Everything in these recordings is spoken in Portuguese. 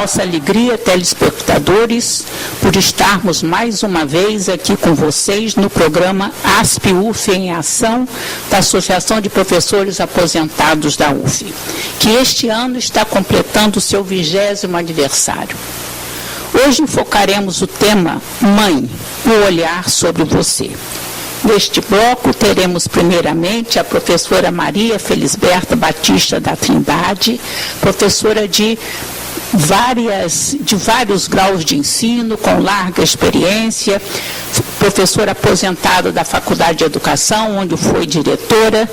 nossa alegria, telespectadores, por estarmos mais uma vez aqui com vocês no programa ASP-UF em Ação, da Associação de Professores Aposentados da UF, que este ano está completando o seu 20º aniversário. Hoje enfocaremos o tema Mãe, o olhar sobre você. Neste bloco, teremos primeiramente a professora Maria Felisberta Batista da Trindade, professora de vários graus de ensino, com larga experiência, professora aposentada da Faculdade de Educação, onde foi diretora,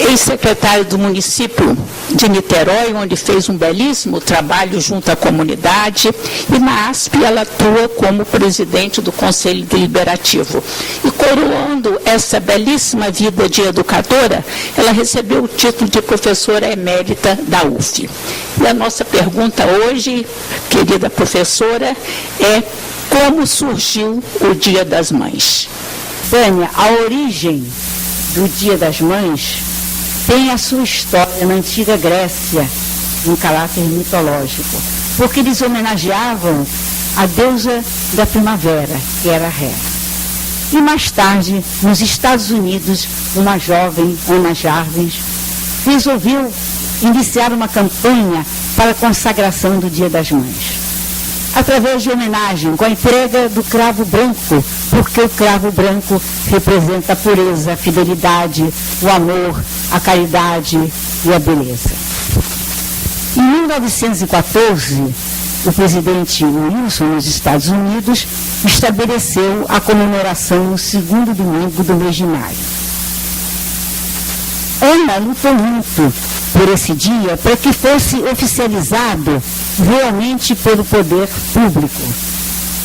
ex-secretária do município de Niterói, onde fez um belíssimo trabalho junto à comunidade, e na ASP ela atua como presidente do Conselho Deliberativo. E coroando essa belíssima vida de educadora, ela recebeu o título de professora emérita da UF. E a nossa pergunta hoje, querida professora, é: como surgiu o Dia das Mães? Tânia, a origem do Dia das Mães tem a sua história na antiga Grécia, em caráter mitológico, porque eles homenageavam a deusa da primavera, que era Hera. E mais tarde, nos Estados Unidos, uma jovem, Ana Jarvis, resolveu iniciar uma campanha para a consagração do Dia das Mães, através de homenagem, com a entrega do cravo branco, porque o cravo branco representa a pureza, a fidelidade, o amor, a caridade e a beleza. Em 1914, o presidente Wilson, nos Estados Unidos, estabeleceu a comemoração no segundo domingo do mês de maio. Ana lutou muito por esse dia para que fosse oficializado realmente pelo poder público.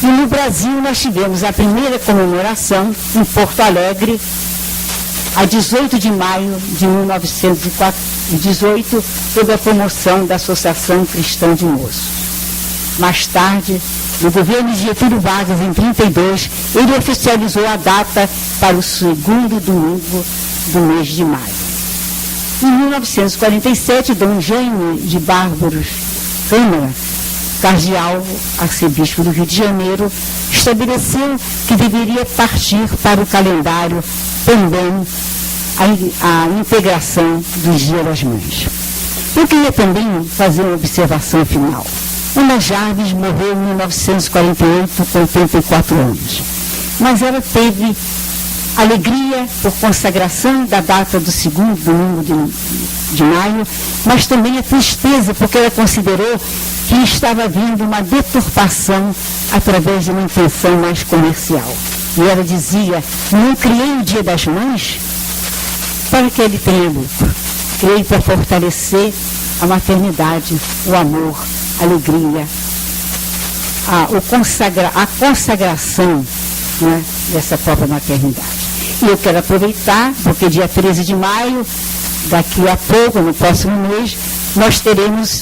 E no Brasil nós tivemos a primeira comemoração em Porto Alegre, a 18 de maio de 1918, sob a promoção da Associação Cristã de Moços. Mais tarde, no governo de Getúlio Vargas, em 1932, ele oficializou a data para o segundo domingo do mês de maio. Em 1947, Dom Jaime de Bárbaros Câmara, cardeal arcebispo do Rio de Janeiro, estabeleceu que deveria partir para o calendário também a integração do Dia das Mães. Eu queria também fazer uma observação final. Ana Jarvis morreu em 1948 com 84 anos, mas ela teve alegria por consagração da data do segundo domingo de maio, mas também a tristeza, porque ela considerou que estava vindo uma deturpação através de uma intenção mais comercial. E ela dizia: não criei o Dia das Mães para que ele tenha lucro. Criei para fortalecer a maternidade, o amor, a alegria, a consagração, né, dessa própria maternidade. E eu quero aproveitar, porque dia 13 de maio, daqui a pouco, no próximo mês, nós teremos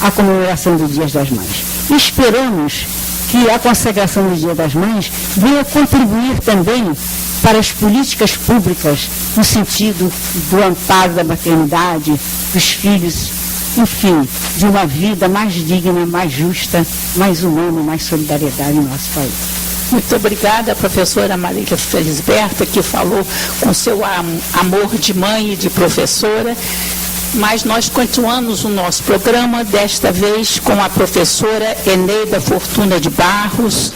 a comemoração do Dia das Mães. E esperamos que a consagração do Dia das Mães venha contribuir também para as políticas públicas no sentido do amparo da maternidade, dos filhos, enfim, de uma vida mais digna, mais justa, mais humana, mais solidariedade no nosso país. Muito obrigada, professora Maria Felisberta, que falou com seu amor de mãe e de professora. Mas nós continuamos o nosso programa, desta vez com a professora Eneida Fortuna de Barros,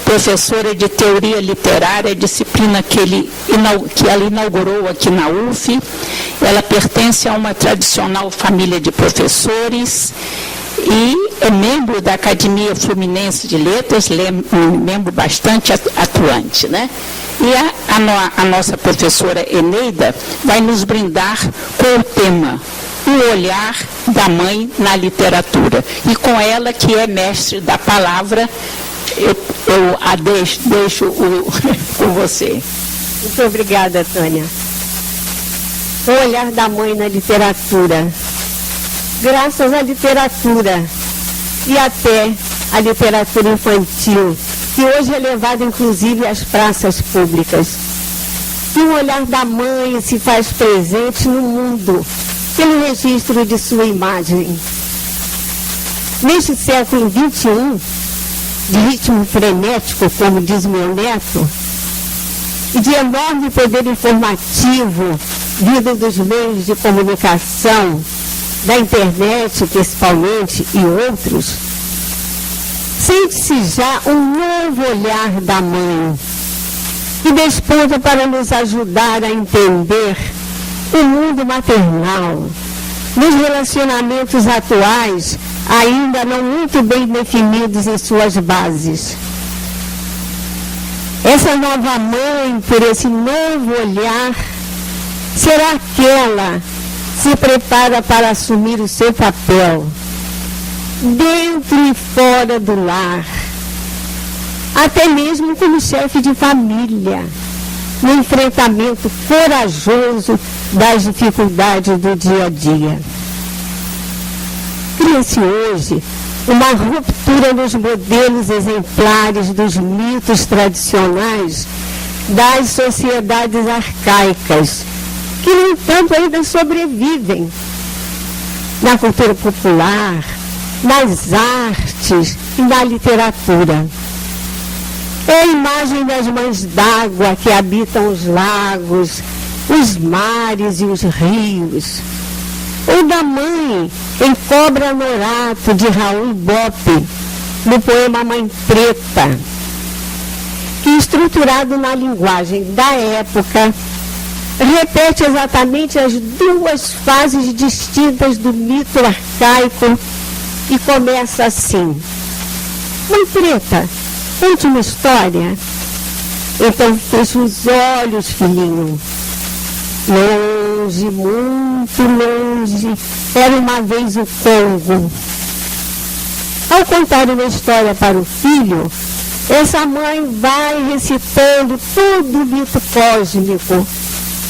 professora de Teoria Literária, disciplina que ela inaugurou aqui na UF. Ela pertence a uma tradicional família de professores e é membro da Academia Fluminense de Letras, um membro bastante atuante, né? E a nossa professora Eneida vai nos brindar com o tema O Olhar da Mãe na Literatura. E com ela, que é mestre da palavra, eu a deixo com você. Muito obrigada, Tânia. O olhar da mãe na literatura. Graças à literatura e até à literatura infantil, que hoje é levada inclusive às praças públicas. E o olhar da mãe se faz presente no mundo, pelo registro de sua imagem. Neste século XXI, de ritmo frenético, como diz meu neto, e de enorme poder informativo, vindo dos meios de comunicação, da internet principalmente e outros, sente-se já um novo olhar da mãe, que desponta para nos ajudar a entender o mundo maternal, nos relacionamentos atuais, ainda não muito bem definidos em suas bases. Essa nova mãe, por esse novo olhar, será aquela que se prepara para assumir o seu papel, dentro e fora do lar, até mesmo como chefe de família, no enfrentamento corajoso das dificuldades do dia a dia. Cria-se hoje uma ruptura nos modelos exemplares dos mitos tradicionais das sociedades arcaicas, que, no entanto, ainda sobrevivem na cultura popular, nas artes e na literatura. É a imagem das mães d'água que habitam os lagos, os mares e os rios. Ou da mãe em Cobra Norato, de Raul Bope, no poema Mãe Preta, que, estruturado na linguagem da época, repete exatamente as duas fases distintas do mito arcaico e começa assim: Mãe Preta, conte uma história. Então fecha os olhos, filhinho. Longe, muito longe, era uma vez o Congo. Ao contar uma história para o filho, essa mãe vai recitando todo o mito cósmico,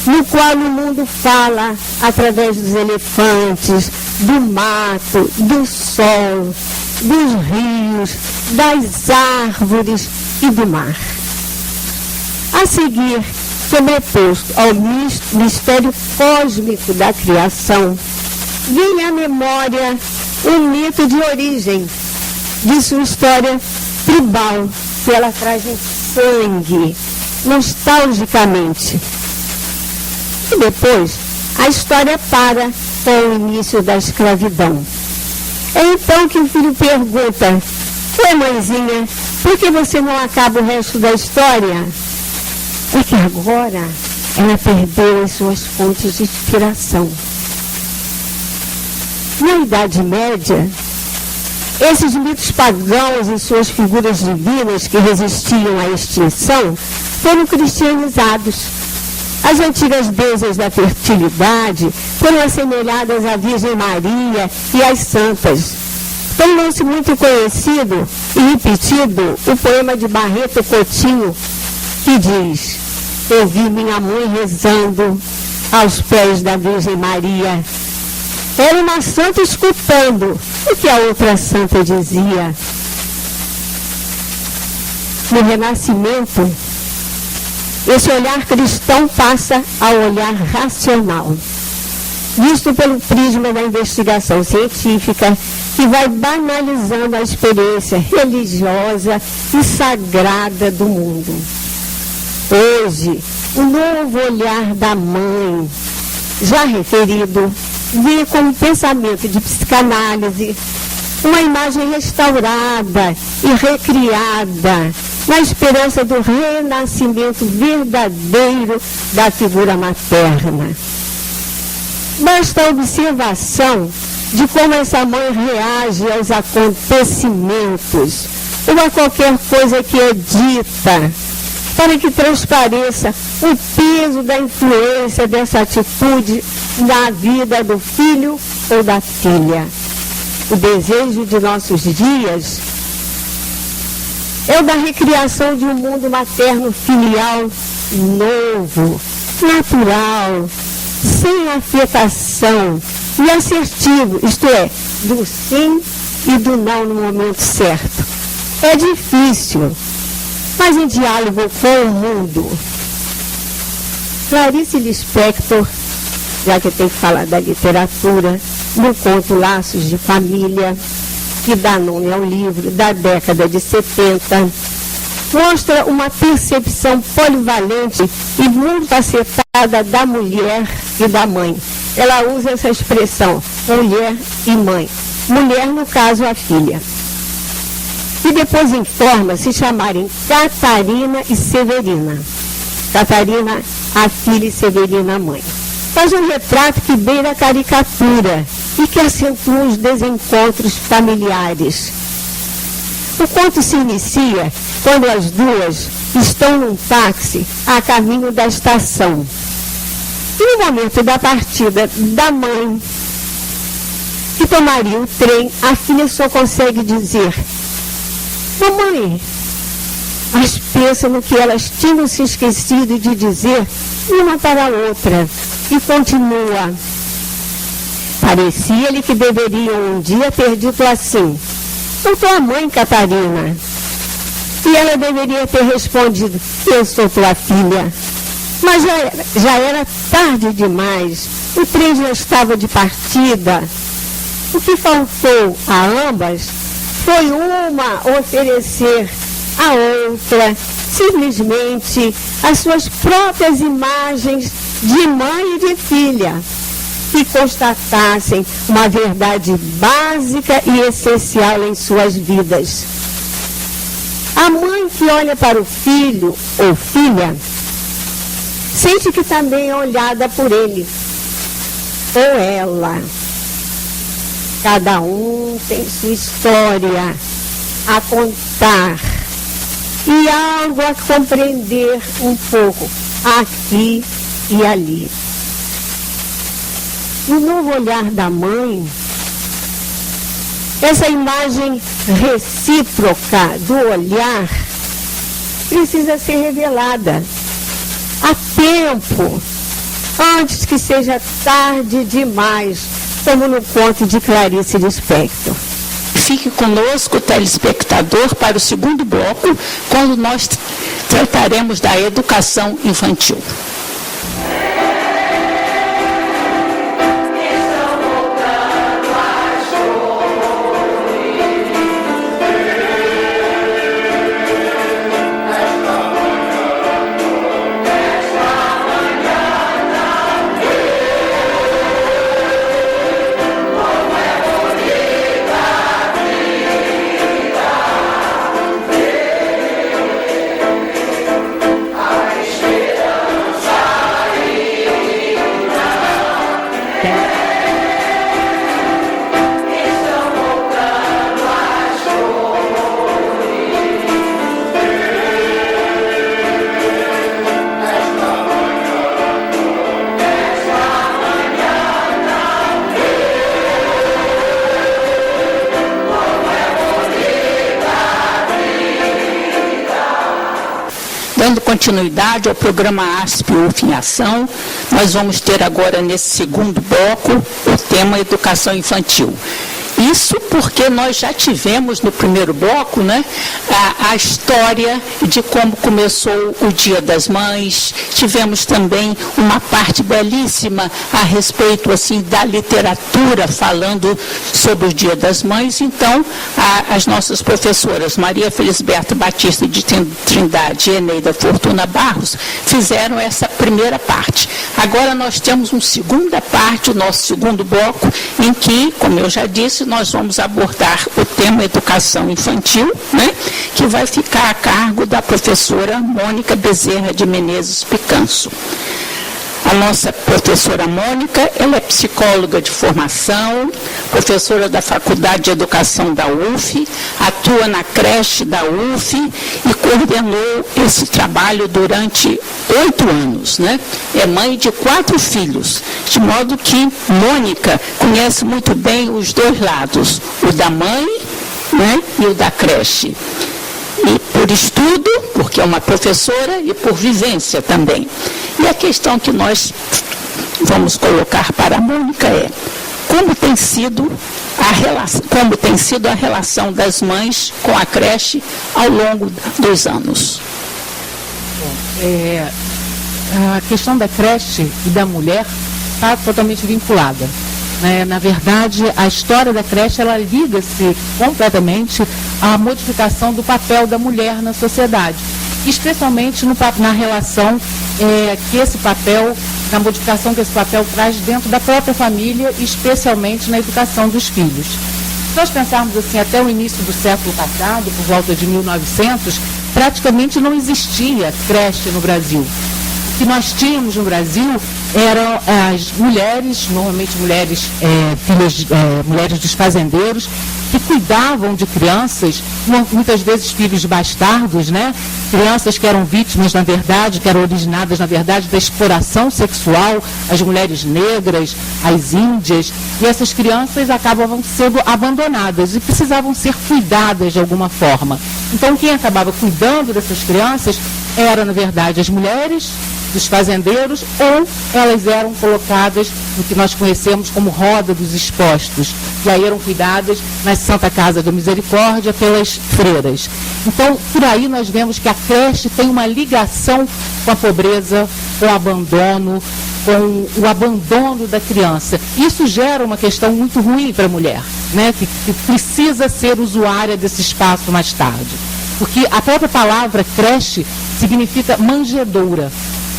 no qual o mundo fala através dos elefantes, do mato, do sol, dos rios, das árvores e do mar. A seguir, sobreposto ao mistério cósmico da criação, vem à memória o mito de origem de sua história tribal, que ela traz em sangue, nostalgicamente. E depois, a história para com o início da escravidão. É então que o filho pergunta: Oi, mãezinha, por que você não acaba o resto da história? É que agora ela perdeu as suas fontes de inspiração. Na Idade Média, esses mitos pagãos e suas figuras divinas que resistiam à extinção foram cristianizados. As antigas deusas da fertilidade foram assemelhadas à Virgem Maria e às santas. Tornou-se muito conhecido e repetido o poema de Barreto Coutinho, que diz: ouvi minha mãe rezando aos pés da Virgem Maria. Era uma santa escutando o que a outra santa dizia. No Renascimento, esse olhar cristão passa ao olhar racional, visto pelo prisma da investigação científica, que vai banalizando a experiência religiosa e sagrada do mundo. Hoje, o novo olhar da mãe, já referido, vê como pensamento de psicanálise uma imagem restaurada e recriada, na esperança do renascimento verdadeiro da figura materna. Basta a observação de como essa mãe reage aos acontecimentos ou a qualquer coisa que é dita, para que transpareça o peso da influência dessa atitude na vida do filho ou da filha. O desejo de nossos dias é o da recriação de um mundo materno filial novo, natural, sem afetação e assertivo, isto é, do sim e do não no momento certo. É difícil, mas em diálogo com o mundo. Clarice Lispector, já que tem que falar da literatura, no conto Laços de Família, que Danone é um livro da década de 70, mostra uma percepção polivalente e multifacetada da mulher e da mãe. Ela usa essa expressão, mulher e mãe. Mulher, no caso, a filha. E depois informa se chamarem Catarina e Severina. Catarina, a filha, e Severina, a mãe. Faz um retrato que beira a caricatura e que acentua os desencontros familiares. O conto se inicia quando as duas estão num táxi a caminho da estação. E no momento da partida da mãe, que tomaria o trem, a filha só consegue dizer: mamãe, mas pensa no que elas tinham se esquecido de dizer uma para a outra. E continua: parecia-lhe que deveriam um dia ter dito assim: eu sou a mãe, Catarina. E ela deveria ter respondido: eu sou tua filha. Mas já era tarde demais, o trem já estava de partida. O que faltou a ambas foi uma oferecer à outra simplesmente as suas próprias imagens de mãe e de filha, que constatassem uma verdade básica e essencial em suas vidas. A mãe que olha para o filho ou filha sente que também é olhada por ele ou ela. Cada um tem sua história a contar e algo a compreender um pouco aqui e ali. No novo olhar da mãe, essa imagem recíproca do olhar precisa ser revelada a tempo, antes que seja tarde demais, como no conto de Clarice Lispector. Fique conosco, telespectador, para o segundo bloco, quando nós trataremos da educação infantil. Dando continuidade ao programa ASP UF em Ação, nós vamos ter agora, nesse segundo bloco, o tema Educação Infantil. Isso porque nós já tivemos no primeiro bloco, né, a história de como começou o Dia das Mães. Tivemos também uma parte belíssima a respeito assim, da literatura falando sobre o Dia das Mães. Então, as nossas professoras Maria Felisberta Batista de Trindade e Eneida Fortuna Barros fizeram essa primeira parte. Agora nós temos uma segunda parte, o nosso segundo bloco, em que, como eu já disse, nós vamos abordar o tema Educação Infantil, né, que vai ficar a cargo da professora Mônica Bezerra de Menezes Picanso. A nossa professora Mônica, ela é psicóloga de formação, professora da Faculdade de Educação da UF, atua na creche da UF e coordenou esse trabalho durante 8 anos, né? É mãe de 4 filhos, de modo que Mônica conhece muito bem os dois lados, o da mãe, né, e o da creche. E por estudo, porque é uma professora, e por vivência também. E a questão que nós vamos colocar para a Mônica é: como tem sido a relação das mães com a creche ao longo dos anos? A questão da creche e da mulher está totalmente vinculada. né? Na verdade, a história da creche, ela liga-se completamente à modificação do papel da mulher na sociedade, especialmente na relação que esse papel, na modificação que esse papel traz dentro da própria família, especialmente na educação dos filhos. Se nós pensarmos assim, até o início do século passado, por volta de 1900, praticamente não existia creche no Brasil. O que nós tínhamos no Brasil eram as mulheres, normalmente mulheres mulheres dos fazendeiros, que cuidavam de crianças, muitas vezes filhos de bastardos, né? Crianças que eram vítimas, na verdade, que eram originadas, na verdade, da exploração sexual, as mulheres negras, as índias, e essas crianças acabavam sendo abandonadas e precisavam ser cuidadas de alguma forma. Então, quem acabava cuidando dessas crianças eram, na verdade, as mulheres dos fazendeiros, ou elas eram colocadas no que nós conhecemos como roda dos expostos, e aí eram cuidadas na Santa Casa da Misericórdia pelas freiras. Então, por aí nós vemos que a creche tem uma ligação com a pobreza, com o abandono, com o abandono da criança. Isso gera uma questão muito ruim para a mulher, né, que precisa ser usuária desse espaço mais tarde. Porque a própria palavra creche significa manjedoura.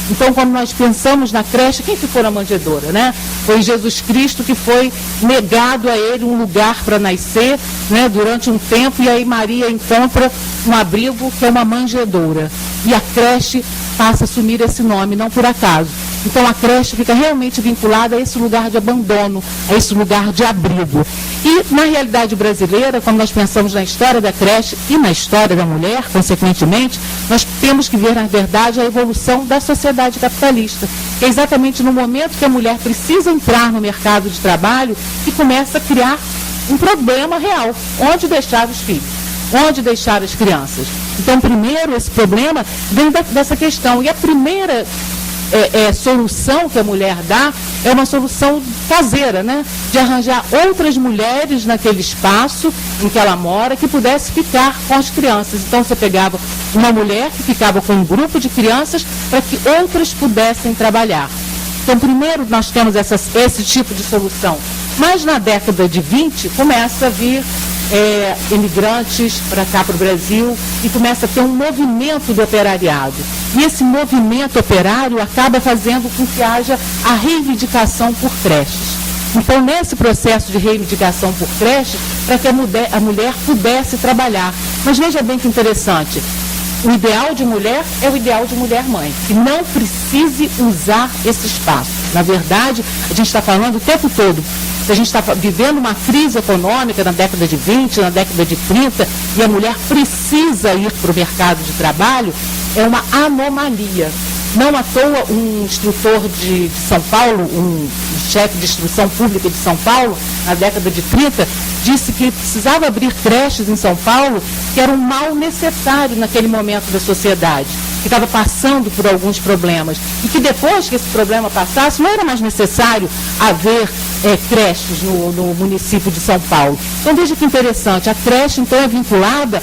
Então, quando nós pensamos na creche, quem ficou na manjedoura, né? Foi Jesus Cristo, que foi negado a ele um lugar para nascer, né, durante um tempo, e aí Maria encontra um abrigo que é uma manjedoura. E a creche passa a assumir esse nome, não por acaso. Então, a creche fica realmente vinculada a esse lugar de abandono, a esse lugar de abrigo. E, na realidade brasileira, quando nós pensamos na história da creche e na história da mulher, consequentemente, nós temos que ver, na verdade, a evolução da sociedade capitalista. Que é exatamente no momento que a mulher precisa entrar no mercado de trabalho que começa a criar um problema real. Onde deixar os filhos? Onde deixar as crianças? Então, primeiro, esse problema vem dessa questão. E a primeira solução que a mulher dá é uma solução caseira, né? De arranjar outras mulheres naquele espaço em que ela mora que pudesse ficar com as crianças. Então você pegava uma mulher que ficava com um grupo de crianças para que outras pudessem trabalhar. Então primeiro nós temos esse tipo de solução. Mas na década de 20 começa a vir imigrantes para cá, para o Brasil, e começa a ter um movimento do operariado. E esse movimento operário acaba fazendo com que haja a reivindicação por creches. Então, nesse processo de reivindicação por creches, para que a mulher pudesse trabalhar. Mas veja bem que interessante, o ideal de mulher é o ideal de mulher-mãe, que não precise usar esse espaço. Na verdade, a gente está falando o tempo todo, se a gente está vivendo uma crise econômica na década de 20, na década de 30, e a mulher precisa ir para o mercado de trabalho, é uma anomalia. Não à toa, um instrutor de São Paulo, um chefe de instrução pública de São Paulo, na década de 30, disse que precisava abrir creches em São Paulo, que era um mal necessário naquele momento da sociedade, que estava passando por alguns problemas, e que depois que esse problema passasse, não era mais necessário haver creches no município de São Paulo. Então veja que interessante, a creche então é vinculada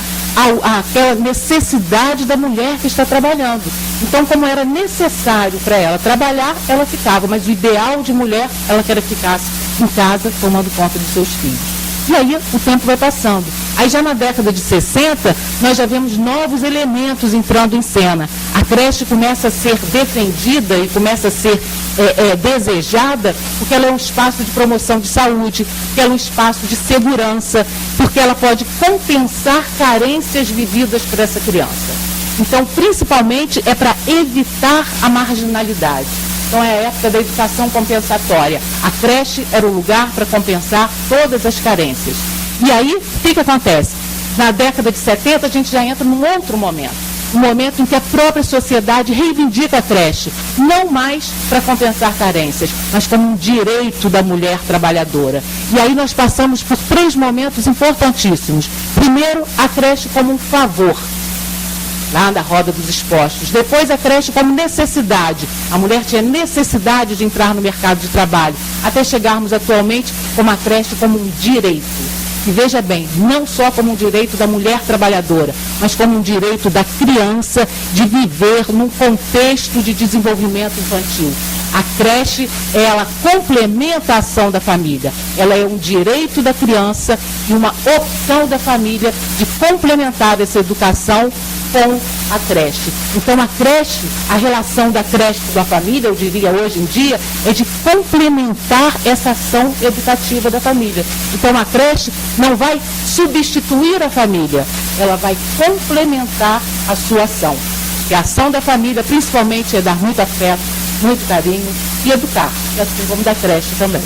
àquela necessidade da mulher que está trabalhando. Então, como era necessário para ela trabalhar, ela ficava, mas o ideal de mulher, ela queria que ficasse em casa tomando conta dos seus filhos. E aí o tempo vai passando. Aí já na década de 60, nós já vemos novos elementos entrando em cena. A creche começa a ser defendida e começa a ser desejada porque ela é um espaço de promoção de saúde, porque ela é um espaço de segurança, porque ela pode compensar carências vividas por essa criança. Então, principalmente, é para evitar a marginalidade. Então, é a época da educação compensatória. A creche era o lugar para compensar todas as carências. E aí, o que acontece? Na década de 70, a gente já entra num outro momento. Um momento em que a própria sociedade reivindica a creche, não mais para compensar carências, mas como um direito da mulher trabalhadora. E aí nós passamos por 3 momentos importantíssimos. Primeiro, a creche como um favor, lá na roda dos expostos. Depois a creche como necessidade. A mulher tinha necessidade de entrar no mercado de trabalho, até chegarmos atualmente com a creche como um direito. E veja bem, não só como um direito da mulher trabalhadora, mas como um direito da criança de viver num contexto de desenvolvimento infantil. A creche, ela complementa a ação da família. Ela é um direito da criança e uma opção da família de complementar essa educação com a creche. Então, a creche, a relação da creche com a família, eu diria hoje em dia, é de complementar essa ação educativa da família. Então, a creche não vai substituir a família, ela vai complementar a sua ação. E a ação da família, principalmente, é dar muito afeto, muito carinho e educar, assim como da creche também.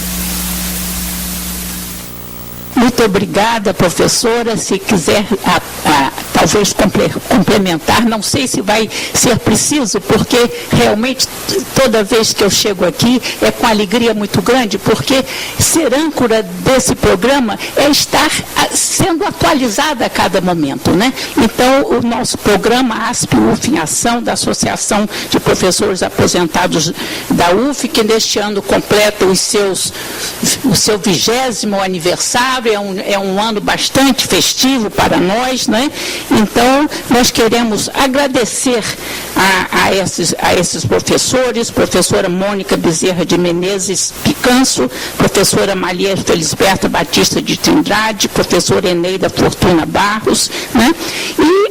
Muito obrigada, professora. Se quiser, talvez complementar, não sei se vai ser preciso, porque realmente toda vez que eu chego aqui é com alegria muito grande, porque ser âncora desse programa é estar sendo atualizada a cada momento, né? Então, o nosso programa ASP-UF em Ação, da Associação de Professores Aposentados da UF, que neste ano completa o seu 20º aniversário, é um ano bastante festivo para nós, né? Então, nós queremos agradecer a esses professores, professora Mônica Bezerra de Menezes Picanço, professora Maria Felisberta Batista de Trindade, professora Eneida Fortuna Barros, né? E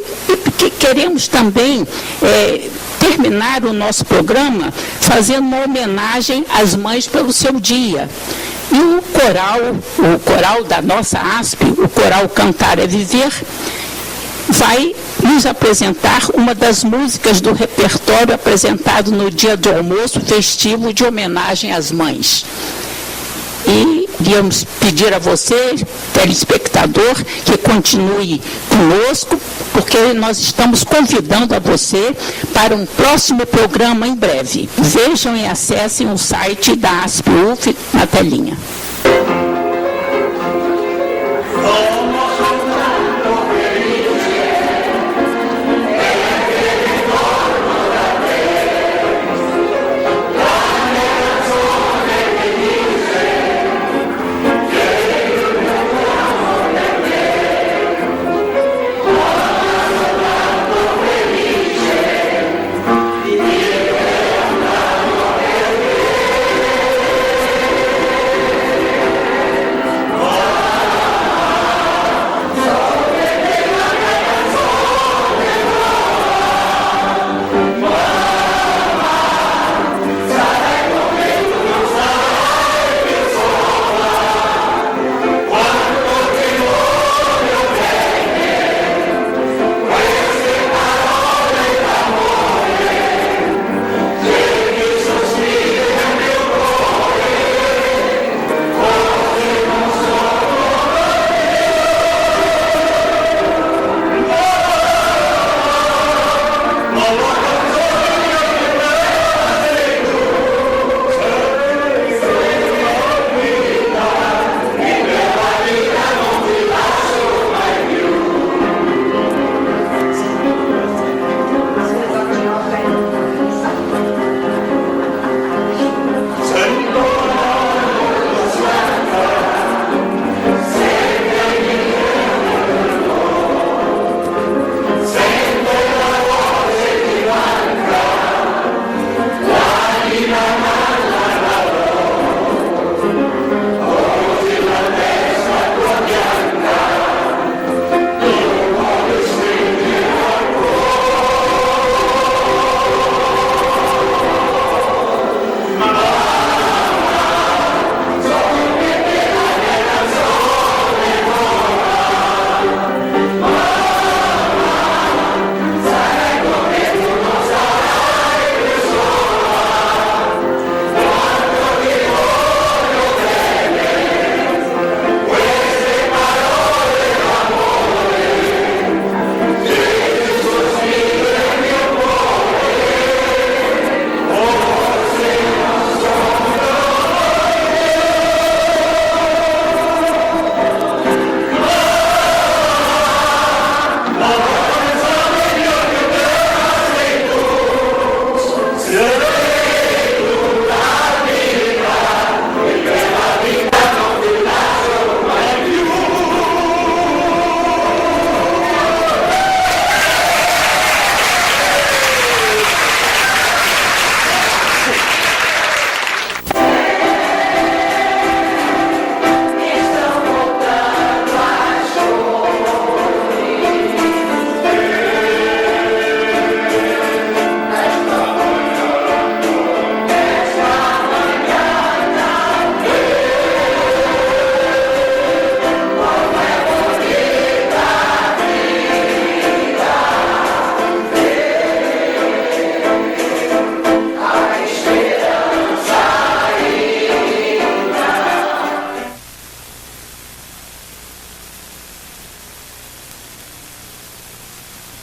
queremos também terminar o nosso programa fazendo uma homenagem às mães pelo seu dia. E o coral da nossa ASP, o coral Cantar é Viver, vai nos apresentar uma das músicas do repertório apresentado no dia do almoço festivo de homenagem às mães. E queríamos pedir a você, telespectador, que continue conosco, porque nós estamos convidando a você para um próximo programa em breve. Vejam e acessem o site da ASP-UF na telinha.